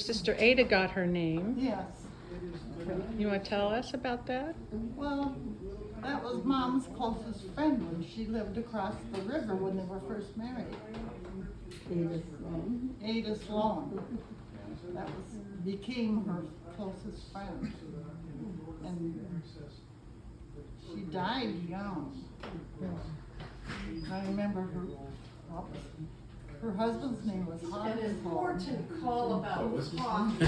sister Ada got her name. Yes. You want to tell us about that? Well, that was Mom's closest friend when she lived across the river when they were first married. Ada Sloan. Ada Sloan. That became her closest friend. And she died young. I remember her husband's name was Hans. An important call about coffee.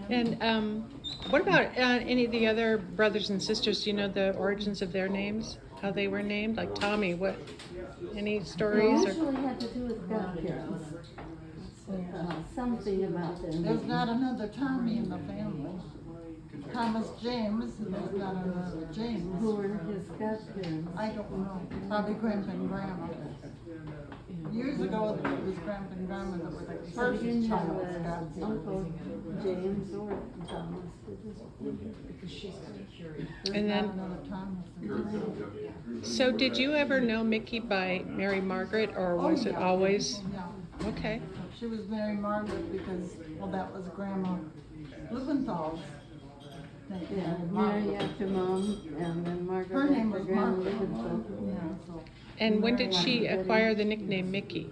And what about any of the other brothers and sisters? Do you know the origins of their names? How they were named? Like Tommy, what? Any It stories? Or? actually had to do with godparents. Something about them. There's not another Tommy in the family. Thomas James, and there's not another James. Who were his godparents? I don't know. Probably Grandpa and Grandma. Years ago, it was Grandpa and Grandma that were the So we first didn't have child a godparents. Uncle James or Thomas. Because she's kind of curious. There's And not then- another Thomas in the family. So did you ever know Mickey by Mary Margaret, or was Oh, it yeah. always? Yeah. Okay. She was Mary Margaret because, well, that was Grandma Blumenthal's name. Yeah, Margaret. Mary after Mom, and then Margaret Her name after was Grandma Margaret. Liebenthal. Yeah, so. And when did she acquire the nickname Mickey?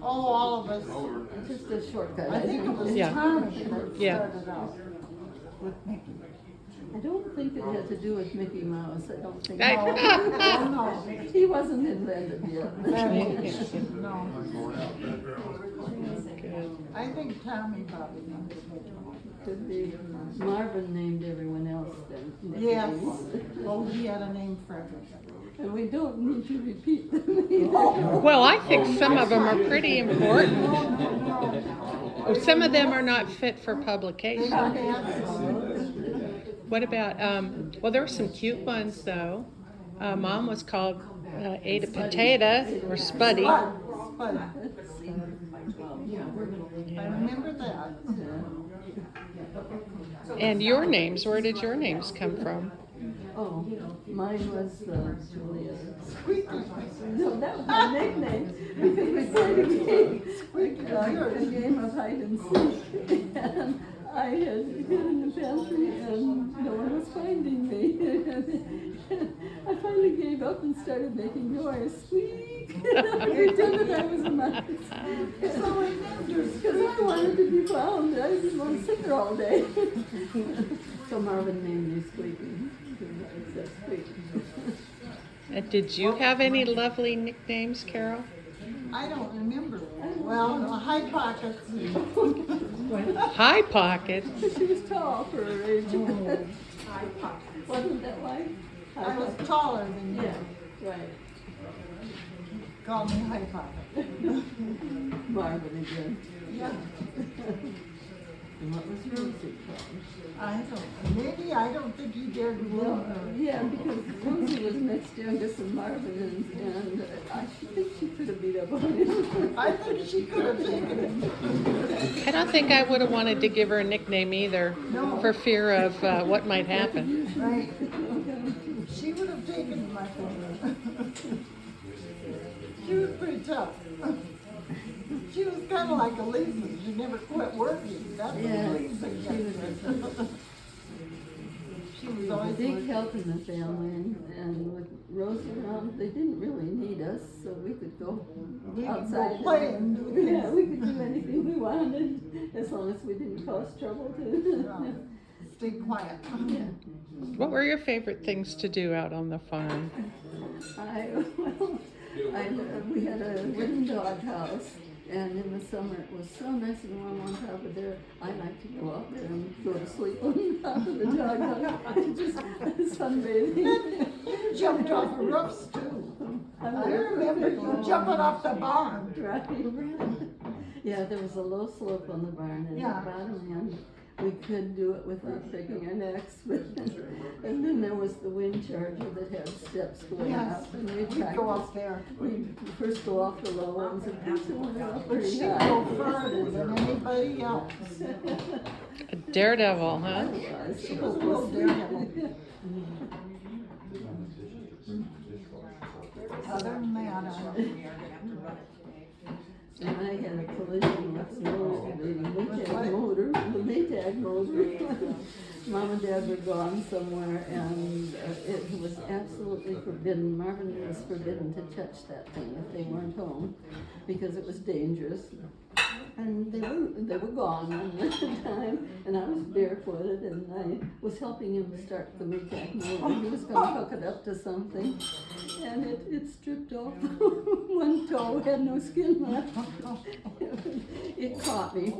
Oh, all of us. Just a shortcut. I think it was Yeah. Tommy that Yeah. started out with Mickey. I don't think it had to do with Mickey Mouse. I don't think. I- No, He wasn't invented yet. no. I think Tommy probably named it Mickey. Could be. Marvin named everyone else then. Yes. nicknames. Oh, he had a name for everything. And we don't need to repeat them either. Well, I think some of them are pretty important. No, no, no. Oh, some of them are not fit for They publication. got answers. What about, well, there were some cute ones though. Mom was called Ada Potato or Spuddy. Spud. I remember that. And your names, where did your names come from? Oh, mine was Julia. Squeaky. No, that was my nickname because we played a game, Squeaky was like a yours. game of hide and seek. And I had hid in the pantry and no one was finding me. I finally gave up and started making noise. Squeak! I pretended I was a mouse. So we named her Because I wanted to be found. I didn't want to sit there all day. So Marvin named me Squeaky. I said Squeaky. Did you have any lovely nicknames, Carol? I don't remember. Well, High Pockets. High Pocket. She was tall for her age. Wasn't that right? I was taller than you. Yeah, right. Call me High Pocket. Marvin again. Yeah. And what was Rosie called? I don't, maybe I don't think you dared to Well, love her. yeah, because Rosie was next youngest to Marvin, and I think she could have beat up on him. I think she could have taken it. I don't think I would have wanted to give her a nickname either, No. for fear of what might happen. Right. She would have taken my phone. She was pretty tough. She was kind of like a Lisa. She never quit working. That's Yeah, what Lisa got. She was A always big working. help in the family, and with Rosie around, they didn't really need us, so we could go We could outside. go play and do things. Yeah, we could do anything we wanted, as long as we didn't cause trouble to. Stay quiet. Yeah. What were your favorite things to do out on the farm? We had a wooden dog house, and in the summer it was so nice and warm on top of there. I like to go out there and go to sleep on top of the dog house, just sunbathing. You jumped off the roofs too. I remember you jumping off the barn. Right. Yeah, there was a low slope on the barn, and Yeah. at the bottom end, we could do it without breaking our necks. And then there was the wind charger that had steps going Yes, up, and we we'd go practiced. up there. We first go off the low ones and then we went up But pretty she'd go high. further than anybody else. A daredevil, huh? She was a little daredevil. Other than that, I don't. And I had a collision with the Maytag motor. Mom and Dad were gone somewhere, and it was absolutely forbidden. Marvin was forbidden to touch that thing if they weren't home, because it was dangerous. And they were gone on the time, and I was barefooted, and I was helping him start the Maytag motor. He was going to hook it up to something, and it stripped off one toe, had no skin left. It caught me.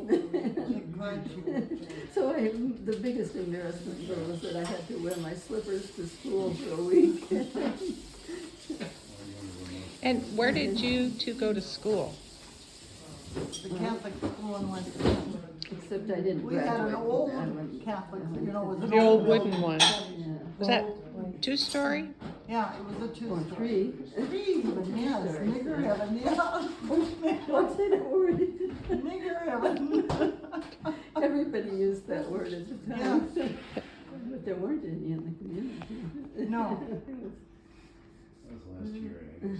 So the biggest embarrassment was that I had to wear my slippers to school for a week. And where did you two go to school? The Catholic school in West Point. Except I didn't We graduate. had an from old that. I went- Catholic, I went you know, to- with an The old building. wooden one. Yeah. Was that two-story? Yeah, it was a Or two-story. three. Three even, yes, Sorry. nigger heaven, yeah. Don't say that word. Nigger heaven. Everybody used that word at the time. But there weren't any in the community. No. That was last year, I guess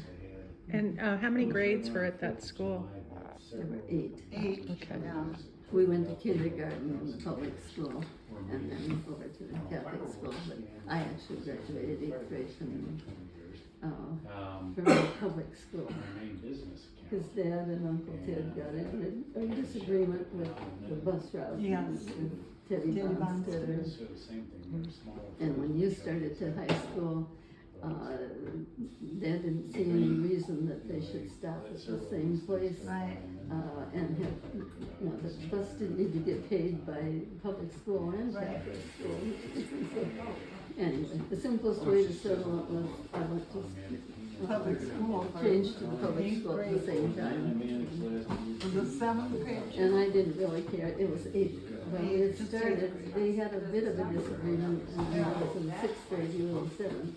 I had. And how many grades were at that school? There were 8. Eight, Okay. yeah. We went to kindergarten in the public school and then over to the Catholic school, but I actually graduated 8th grade from the public school. My main business His account. dad and Uncle Ted got in a disagreement with the bus route. Yes. And Teddy Teddy Bonstetter. So the same thing, we were small. And when you started to high school, Dad didn't see any reason that they should stop at the same place. Right. And have, you know, the bus didn't need to get paid by public school and Catholic school. Anyway, the simplest way to settle it was I went to Public school. for changed to the public eighth school at the grade. same time. Was it seventh grade? And I didn't really care, it was 8th. When it Eighth to started, they had a bit of a disagreement, and I was in 6th grade, you were in 7th.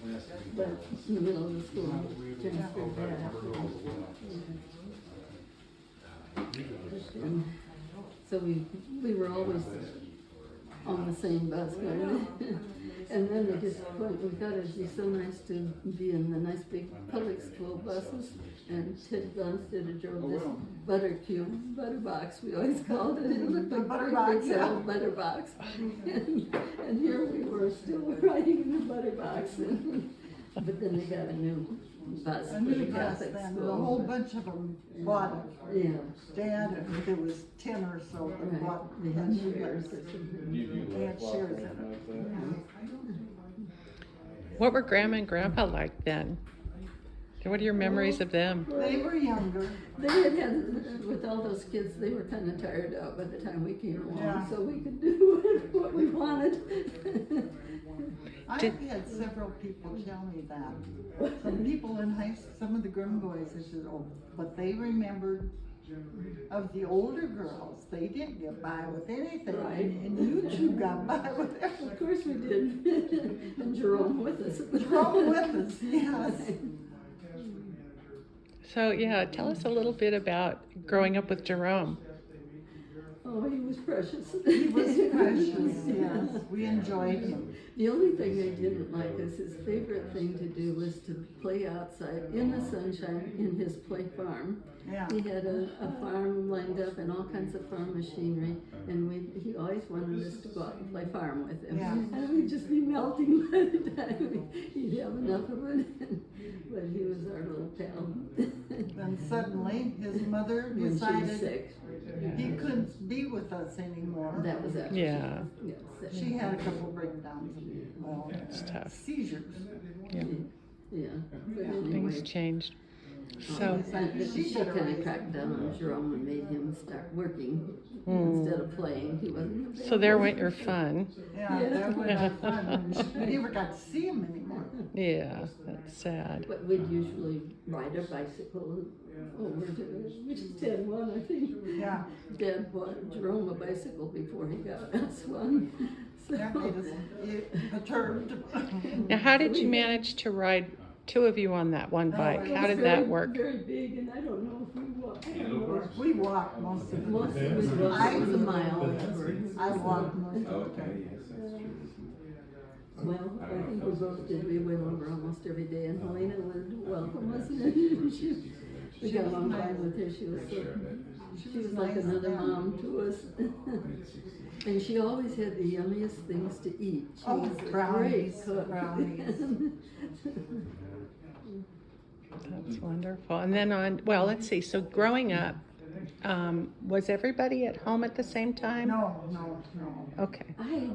But in the middle of the school, transferred back. And so we were always on the same bus going. And then they just, we thought it'd be so nice to be in the nice big public school buses. And Ted Bonstetter drove this butter cube, butter box, we always called it. It looked like Butter a box, big yeah. old butter box. And here we were still riding in the butter box. But then they got a new bus A for new the bus Catholic then, school. a whole bunch of them bought it. Yeah. Dad, and there was 10 or so that Right, bought they a had new shares. bus. You They had shares in it. What were Grandma and Grandpa like then? What are your memories of them? They were younger. They had, with all those kids, they were kind of tired out by the time we came along, Yeah. so we could do what we wanted. I've had several people tell me that. Some people in some of the Grimm boys, they said, oh, but they remembered of the older girls. They didn't get by with anything. Right. And you two got by with Of everything. course we did. And Jerome with us. Jerome with us, yes. So yeah, tell us a little bit about growing up with Jerome. Oh, he was precious. He was precious, yes. We enjoyed him. The only thing I didn't like is his favorite thing to do was to play outside in the sunshine in his play farm. Yeah. He had a farm lined up and all kinds of farm machinery, and he always wanted us to go out and play farm with him. Yeah. And we'd just be melting by the time he'd have enough of it. But he was our little pal. Then suddenly, his mother When she was decided sick. he couldn't be with us anymore. That was after Yeah. she got sick. She had a couple breakdowns, well, It's tough. seizures. Yeah. Yeah, but Things anyway. changed. So So she kind of cracked down on Jerome and made him start working Hmm. instead of playing. He wasn't. so there went your fun. Yeah, that was our fun. We never got to see him anymore. Yeah, that's sad. But we'd usually ride our bicycle over to, which is 10-1, I think. Yeah, Dad bought Jerome a bicycle before he got us one. So, that made us perturbed. Now, how did you manage to ride two of you on that one bike? it How was did very, that work? Very big, and I don't know if we walked. We walked most of Most of it. it was a mile. I walked most of it. Okay, yes, that's true. Well, I think we both did. We went over almost every day, and Helena would welcome us, and We She got was along nice. fine with her. She was so, she was was like nice, another yeah. mom to us. And she always had the yummiest things to eat. She Oh, was a brownies, great cook. brownies. That's wonderful. And then well, let's see. So growing up, was everybody at home at the same time? No. Okay. I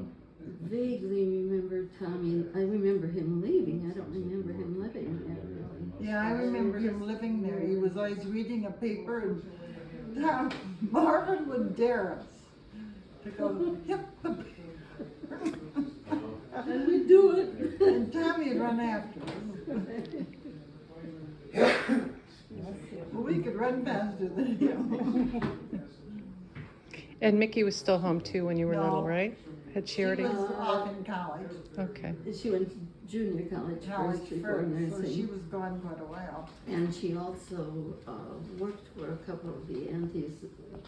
vaguely remember Tommy. I remember him leaving. I don't remember him living there really. Yeah, I remember him living there. He was always reading a paper, and Marvin would dare us to go hit the paper. And we do it. And Tommy would run after us. Well, we could run faster than him. And Mickey was still home too when you were No. little, right? At She Charity? was off in college. Okay. She went to junior college College first before first, so nursing. she was gone quite a while. And she also worked for a couple of the aunties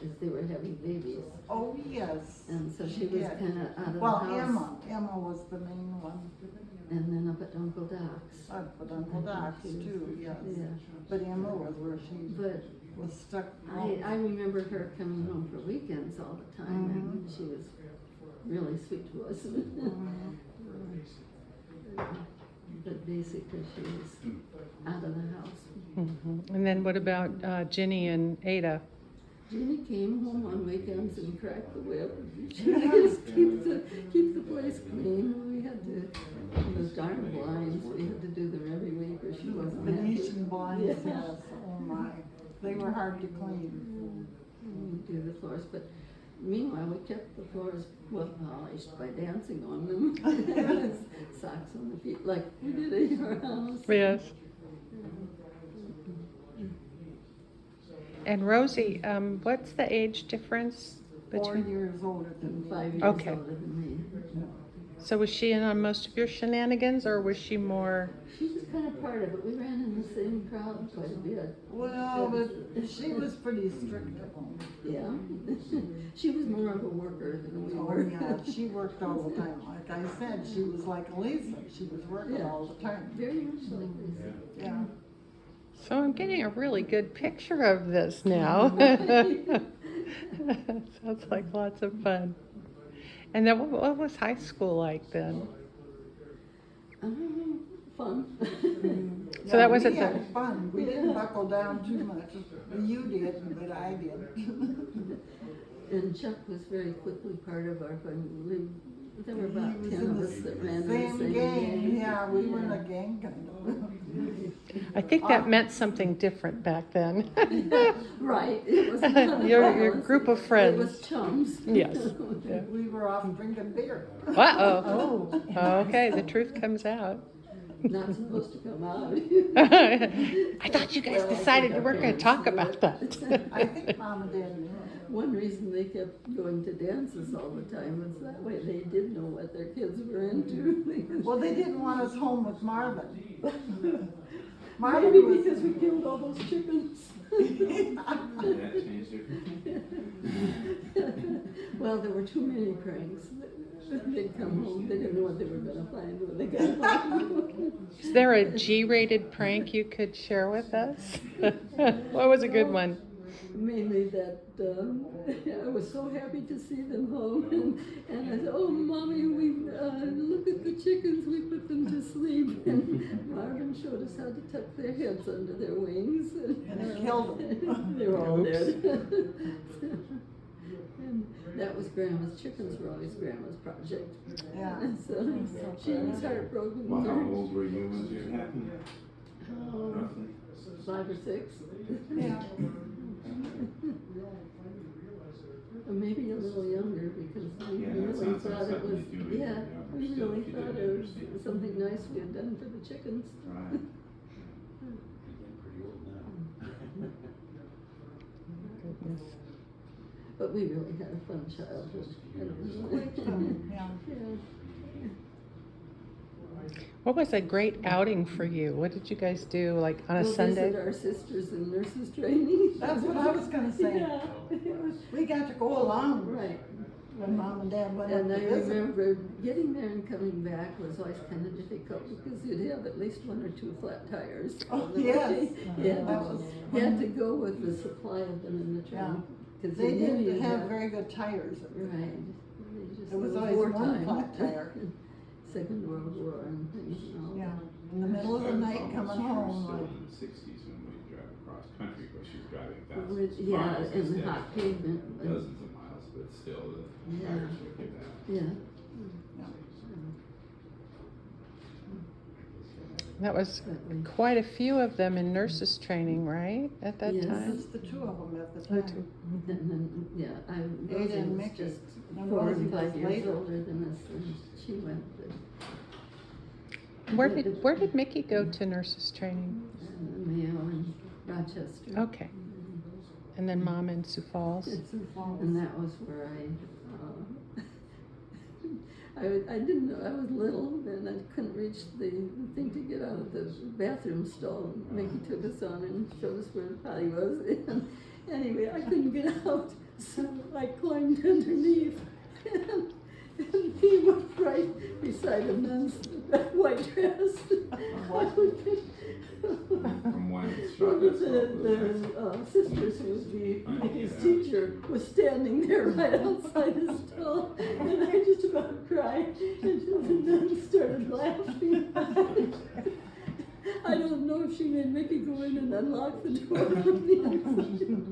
as they were having babies. Oh, yes. And so she was did. kind of out of Well, the house. Emma was the main one. And then up at Uncle Doc's. But Uncle Doc's too, yes. Yeah. But Emma was where she But was stuck. I remember her coming home for weekends all the time, and she was really sweet to us. But basically, she was out of the house. And then what about Ginny and Ada? Jeannie came home on weekends and cracked the whip. She just keep the place clean. We had to, those darn blinds, we had to do them every week or she wasn't happy. Venetian blinds, Yeah. yes, oh my, they were hard to clean. We do the floors, but meanwhile, we kept the floors well polished by dancing on them. Socks on the feet, like we did at your house. Yes. And Rosie, what's the age difference 4 between? years older than And me. 5 years Okay. older than me. So was she in on most of your shenanigans, or was she more? She was kind of part of it. We ran in the same crowd quite a bit. Well, but she was pretty strict at home. Yeah. She was more of a worker than we Oh, were. yeah, she worked all the time. Like I said, she was like Lisa, she was working Yeah. all the time. Very much like Lisa. Yeah. So I'm getting a really good picture of this now. Sounds like lots of fun. And then what was high school like then? Fun. So that was we at the- had fun. We didn't buckle down too much. You did, but I did. And Chuck was very quickly part of our fun. There were He about was 10 in of the us that ran in the same same gang. Yeah, we were in a gang kind of. I think that meant something different back then. Right. It was Your group of friends. It was chums. Yes. Yeah. We were off drinking beer. Uh-oh. Okay, the truth comes out. Not supposed to come out. I thought you guys decided you weren't going to talk about that. I think Mom and Dad knew. One reason they kept going to dances all the time was that way they did know what their kids were into. Well, they didn't want us home with Marvin. Maybe Marvin was. because we killed all those chickens. That changed it. Well, there were too many pranks. They'd come home, they didn't know what they were gonna find when they got home. Is there a G-rated prank you could share with us? What was a good one? Mainly that I was so happy to see them home, and I said, "Oh, Mommy, we look at the chickens. We put them to sleep." And Marvin showed us how to tuck their heads under their wings, And it killed them. they were all Oops. dead. And that was Grandma's chickens were always Grandma's project. Yeah. So she was heartbroken. Well, how old were you when it happened? Oh, Roughly? 5 or 6. Yeah. Or maybe a little younger because we Yeah, that really sounds like thought it was, something you do, yeah, yeah, we still really keep thought it it was interesting. something nice we had done for the chickens. Right. Goodness. But we really had a fun childhood. Yeah. Yeah. What was a great outing for you? What did you guys do, like on a We'll Sunday? visit our sisters in nurses training. That's what I was gonna say. Yeah, it was, We got to go along. right. when Mom and Dad went up And to I visit. remember getting there and coming back was always kind of difficult because you'd have at least 1 or 2 flat tires. Oh, on the yes. way. You had That to- was- you had to go with the supply of them in the trunk. 'Cause They you knew didn't you'd have very good tires. Right. They just There was knew always one wartime. flat tire. Second World War and things and all. Yeah, in the middle of the night coming home, Still like, in the 60s when we drive across country, but she's driving thousands With, of yeah, miles and the instead hot of pavement. dozens of miles, but still the Yeah. tires would get that. Yeah. That was But quite a few of them in nurses training, right, at that Yes. time? just the 2 of them at the The time. two. And then, yeah, Ada Rosie and was Mickey. just And 4 Rosie and 5 was years later. older than us, and she went Where did Mickey go to nurses training? to Mayo and Rochester. Okay. And then Mom in Sioux Falls. And that was where I didn't know, I was little and I couldn't reach the thing to get out of the bathroom stall. Mickey took us on and showed us where the potty was. And anyway, I couldn't get out, so I climbed underneath. And he was right beside a nun's white dress. From one shot, Well, that's all the sisters who would be Mickey's teacher was standing there right outside his stall, and I just about cried, and the nun started laughing. I don't know if she made Mickey go in and unlock the door from the inside.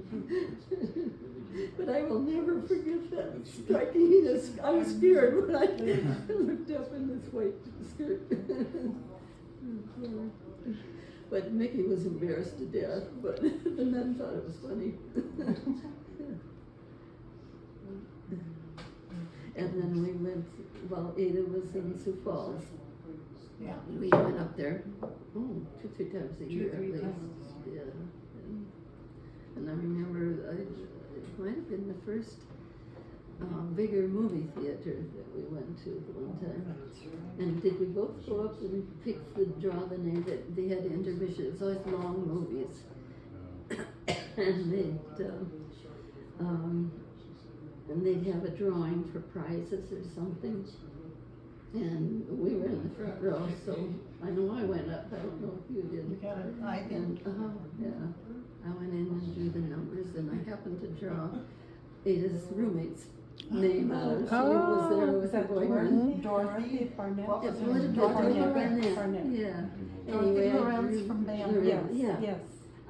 But I will never forget that striking. I was scared when I looked up in this white skirt. But Mickey was embarrassed to death, but the nun thought it was funny. And then we went, while Ada was in Sioux Falls, Yeah. we went up there, 2 or 3 times a year at 3 least. times. Yeah. And I remember, it might have been the first bigger movie theater that we went to at one time. And did we both go up and draw the name that they had intermission? It was always long movies. And they'd have a drawing for prizes or something. And we were in the front row, so I know I went up. I don't know if you You did. got it, I And, did. yeah, I went in and drew the numbers, and I happened to draw Ada's roommate's name out. She was there with her boyfriend. Dorothy Barnett? What It was would her have Dorothy been Lorenz? Barnett, yeah. Dorothy Anyway, I Lorenz drew from Bam Lorenz, Bam. yeah. Yes.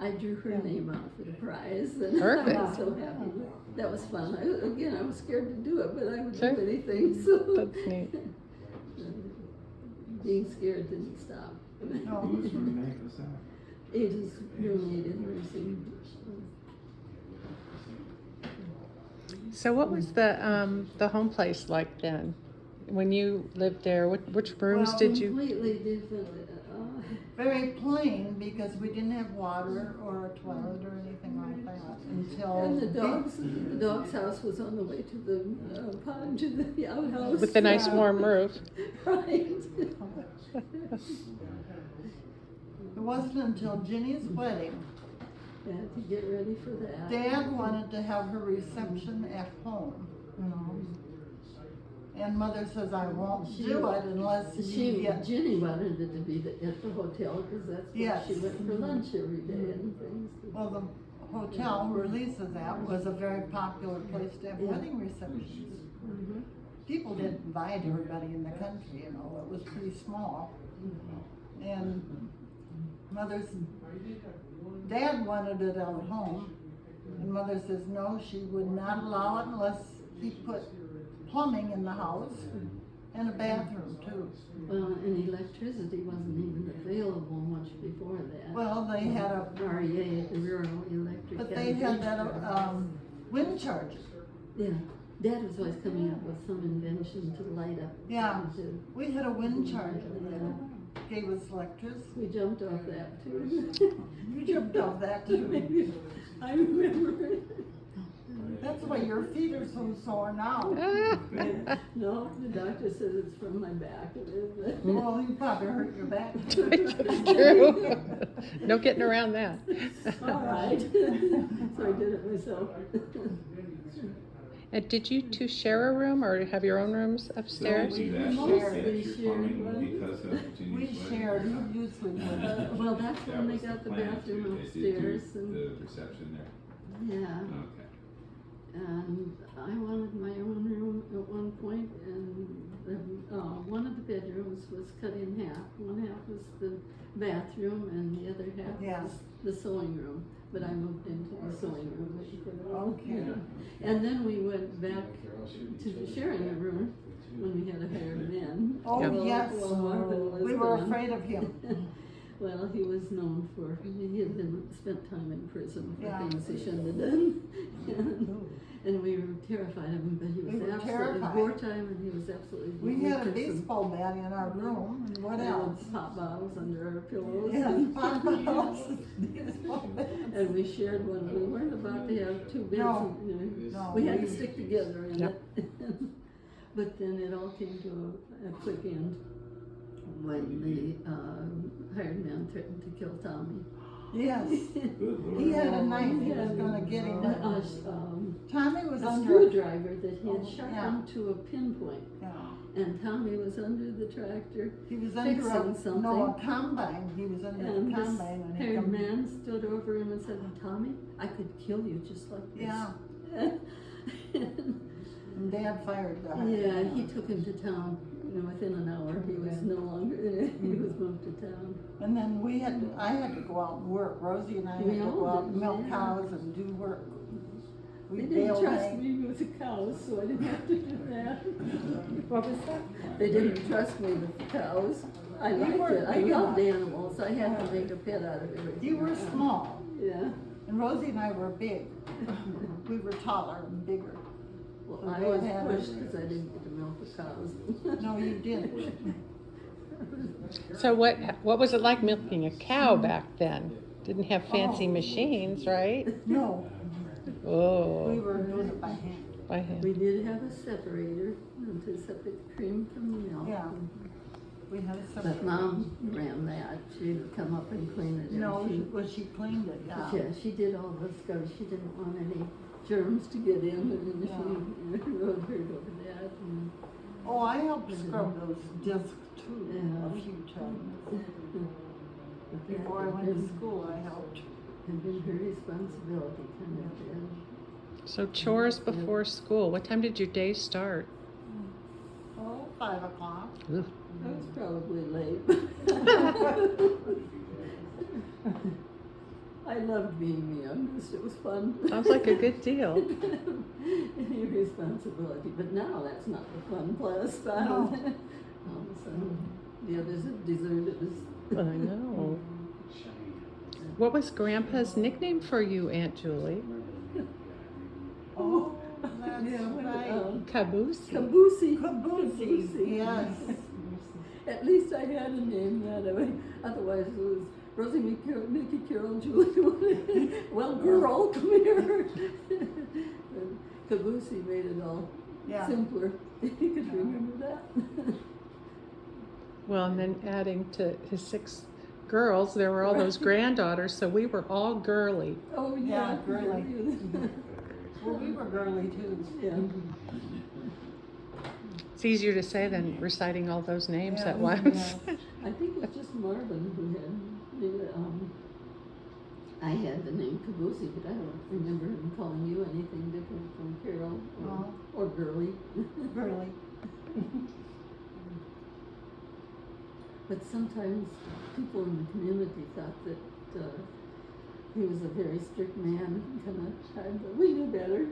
I drew her Yeah. name out for the prize, and I Perfect. was so happy. That was fun. I was scared to do it, but I would Sure. do anything, so. That's neat. Being scared didn't stop. No. Whose roommate was that? Ada's roommate in nursing. So what was the home place like then? When you lived there, which rooms Well, did you? Completely different. Very plain, because we didn't have water or a toilet or anything like that until. And the dog's house was on the way to the pond, to the outhouse. With the nice warm roof. Right. It wasn't until Ginny's wedding, Had to get ready for that. Dad wanted to have her reception at home, you know. And Mother says, I won't do it unless you get. Ginny wanted it to be at the hotel, because that's where Yes. she went for lunch every day and things. Well, the hotel where Lisa's at was a very popular place to have Yeah. wedding receptions. Mhm. People didn't invite everybody in the country, you know, it was pretty small. And Dad wanted it out at home, and Mother says, no, she would not allow it unless he put plumbing in the house and a bathroom too. Well, and electricity wasn't even available much before that. Well, they had a, REA, the Rural Electric. but they had that, wind charger. Yeah, Dad was always coming up with some invention to light up. Yeah. to- We had a wind charger Yeah. that gave us electricity. We jumped off that too. You jumped off that too. I remember it. That's why your feet are so sore now. No, the doctor says it's from my back. It is. Well, you probably hurt your back. True. No getting around that. All right. So I did it myself. And did you two share a room or have your own rooms upstairs? So you We actually mostly get your shared plumbing one. because of We Ginny's wedding? shared, he usually would. Well, that's That when they was got the plan, bathroom too. They did do upstairs and, the reception there. yeah. Okay. And I wanted my own room at one point, and one of the bedrooms was cut in half. One half was the bathroom, and the other half Yeah. was the sewing room. But I moved into the sewing room. Okay. And then we went back to sharing a room when we had a hired man. Oh, Yeah. yes, Well, Marvin was we were gone. afraid of him. Well, he was known for, he had spent time in prison for Yeah. things he shouldn't have done. And we were terrified of him, but he We was were absolutely terrified. wartime, and he was absolutely. We had a person. baseball bat in our room, and what else? Pop bottles under our pillows. Yes, and- pop bottles, baseball bats. And we shared one. We weren't about to have two beds. No. No, No, we had to stick together in Yep. it. But then it all came to a quick end when the hired man threatened to kill Tommy. Yes, Good Lord. he had a knife, he was gonna get him. Tommy was A under, screwdriver that he had Oh, sharpened to a pinpoint, yeah, and Tommy was under the tractor, he was under Fixing no, a something. combine, he was under and the this combine when he hired come. man stood over him and said, "Tommy, I could kill you just like this." Yeah, And and Dad fired the hired yeah, man. he took him to town. You know, within an hour, he was no longer. He was moved to town. And then I had to go out and work, Rosie and I had We to go all out and did, milk yeah. cows and do work. We They didn't baled trust hay. me with the cows, so I didn't have to do that. What was that? They didn't trust me with the cows. I You liked weren't it. I big loved enough. animals. I had to make a pet out of everything. You were small, Yeah. and Rosie and I were big. We were taller and bigger. Well, So I they was had pushed us. because I didn't get to milk the cows. No, you didn't. So what was it like milking a cow back then? Didn't have fancy Oh. machines, right? No, we Oh, were doing it by hand. by hand. We did have a separator to separate the cream from the milk. Yeah. We had a But separate. Mom ran that. She'd come up and clean it. No, She, well, she cleaned it, yeah. yeah, she did all the scrubs. She didn't want any germs to get in, and then she rode her over that. And Oh, I helped scrub those discs too, Yeah. a few times. but that Before I had went to been- school, I helped. had been her responsibility, kind of. And So chores before school. What time did your day start? Oh, 5 o'clock. Ugh. I was probably late. I loved being the youngest. It was fun. Sounds like a good deal. Any responsibility, but now that's not the fun plus. No. All of a sudden, the others have deserted us. I know. What was Grandpa's nickname for you, Aunt Julie? Oh, that's Yeah, right. Caboose? Caboose. Caboose, yes. At least I had a name that way. Otherwise, it was Rosie Mickey Carol Julie. Well, girl, come here. And Caboose made it all Yeah. simpler. You could remember that. Well, and then adding to his 6 girls, there were all those granddaughters, so we were all girly. Oh yeah, Yeah, girly. Well, we were girly too. Yeah. It's easier to say than reciting all those names Yeah, at once. yeah. I think it's just Marvin who had the, I had the name Caboose, but I don't remember him calling you anything different from Carol No. or Girly. Girly. But sometimes people in the community thought that he was a very strict man, kind of hard, but we knew better.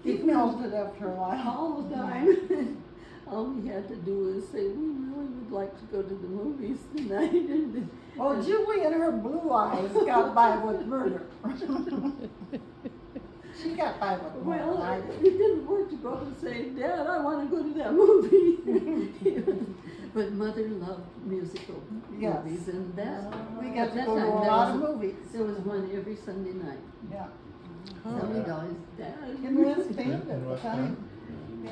He melted after a while. All the time. All we had to do was say, we really would like to go to the movies tonight. And Oh, Julie and her blue eyes got by with murder. She got by with murder. well, I it did. didn't work to go up and say, Dad, I want to go to that movie. But Mother loved musical Yes. movies, and that We at got to that go to time, a there lot of was- movies. There was one every Sunday night. Yeah. Somebody'd always, Dad. In West Bend at the time.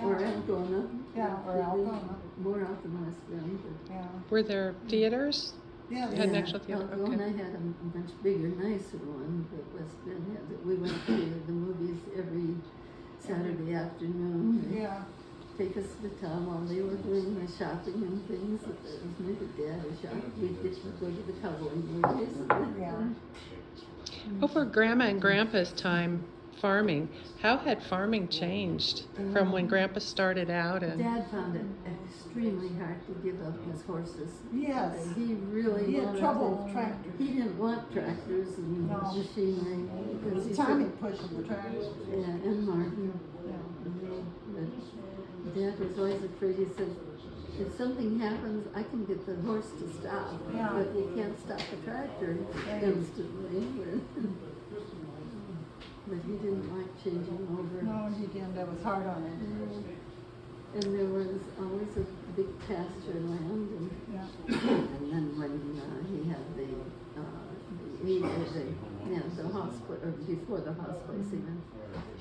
Or Yeah, Algona. yeah, or Algona. More out than West Bend. But Yeah. Were there theaters? Yeah, You had an actual theater, Algona okay. had a much bigger, nicer one, but West Bend had it. We went to the movies every Saturday afternoon. They'd Yeah. take us to town while they were doing the shopping and things. Maybe Dad was shopping. We'd get to go to the cowboy movies. Yeah. Over Grandma and Grandpa's time farming, how had farming changed from when Grandpa started out? And Dad found it extremely hard to give up his horses. Yes. He really He had wanted trouble to- with tractors. He didn't want tractors and No. machinery. It because he was said- Tommy pushing the tractor. Yeah, and Martin. Yeah. But Dad was always afraid. He said, if something happens, I can get the horse to stop, Yeah. but you can't stop the tractor Right. instantly. But he didn't like changing over. No, he didn't. That was hard on him. And there was always a big pasture land, and, Yeah. and then when he had the hospital, or before the hospice even,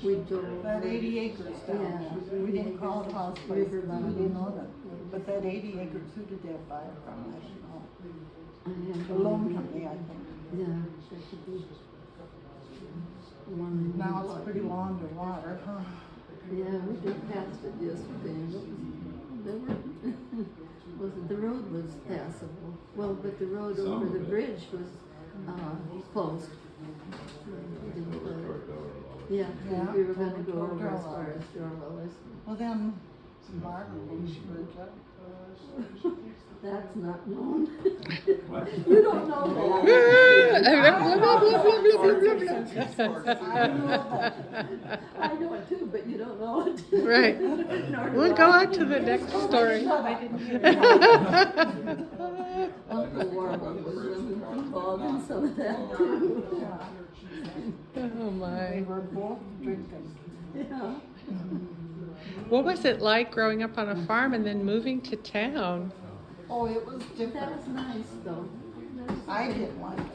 we drove. That 80 acres down Yeah, there. We didn't call it hospice. We Riverbound. didn't own it. But that 80 acres, who did that buy it from? I don't know. I had The loan company, I think. Yeah, that could be one. Now it's pretty long underwater, huh? Yeah, we drove past it yesterday, and the road was passable. Well, but the road over the bridge was, closed. Yeah, Yeah, we were gonna over go toward over as far Dorwell. as Dorwell. Well, then, Margaret will bridge up. That's not known. You don't know that. I know it too, but you don't know it. Right. Nor do We'll go I. on to the next story. Uncle Warren was involved in some of that too. Oh We my. were both drinking. Yeah. What was it like growing up on a farm and then moving to town? Oh, it was That different. was nice though. I didn't like it.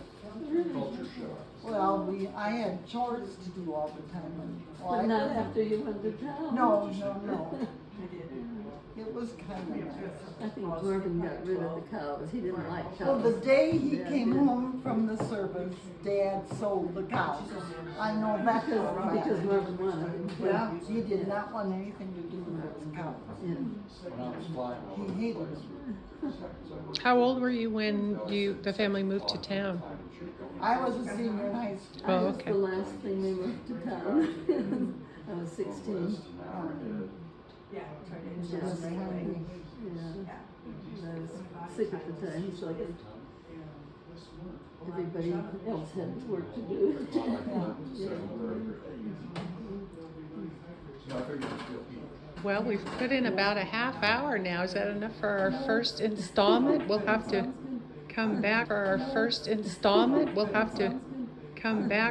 Well, I had chores to do all the time. And, well, But I not didn't- after you went to town. No. It was kind of nice. I think Marvin got rid of the cows. He didn't like Well, the cows. day he came home from the service, Dad sold the cows. I know that for a Because fact. Marvin wanted him. Yeah, he did not want anything to do with those cows. Yeah. When I was flying. He hated them. How old were you when the family moved to town? I was a senior in high school. I Oh, was okay. the last thing they moved to town. I was 16. Yeah, try to She was adjust. behind me. Yeah. I was sick at the time, so everybody else had work to do. Well, we've put in about a half hour now. Is that enough for our first installment? We'll have to come back for our first installment. We'll have to come back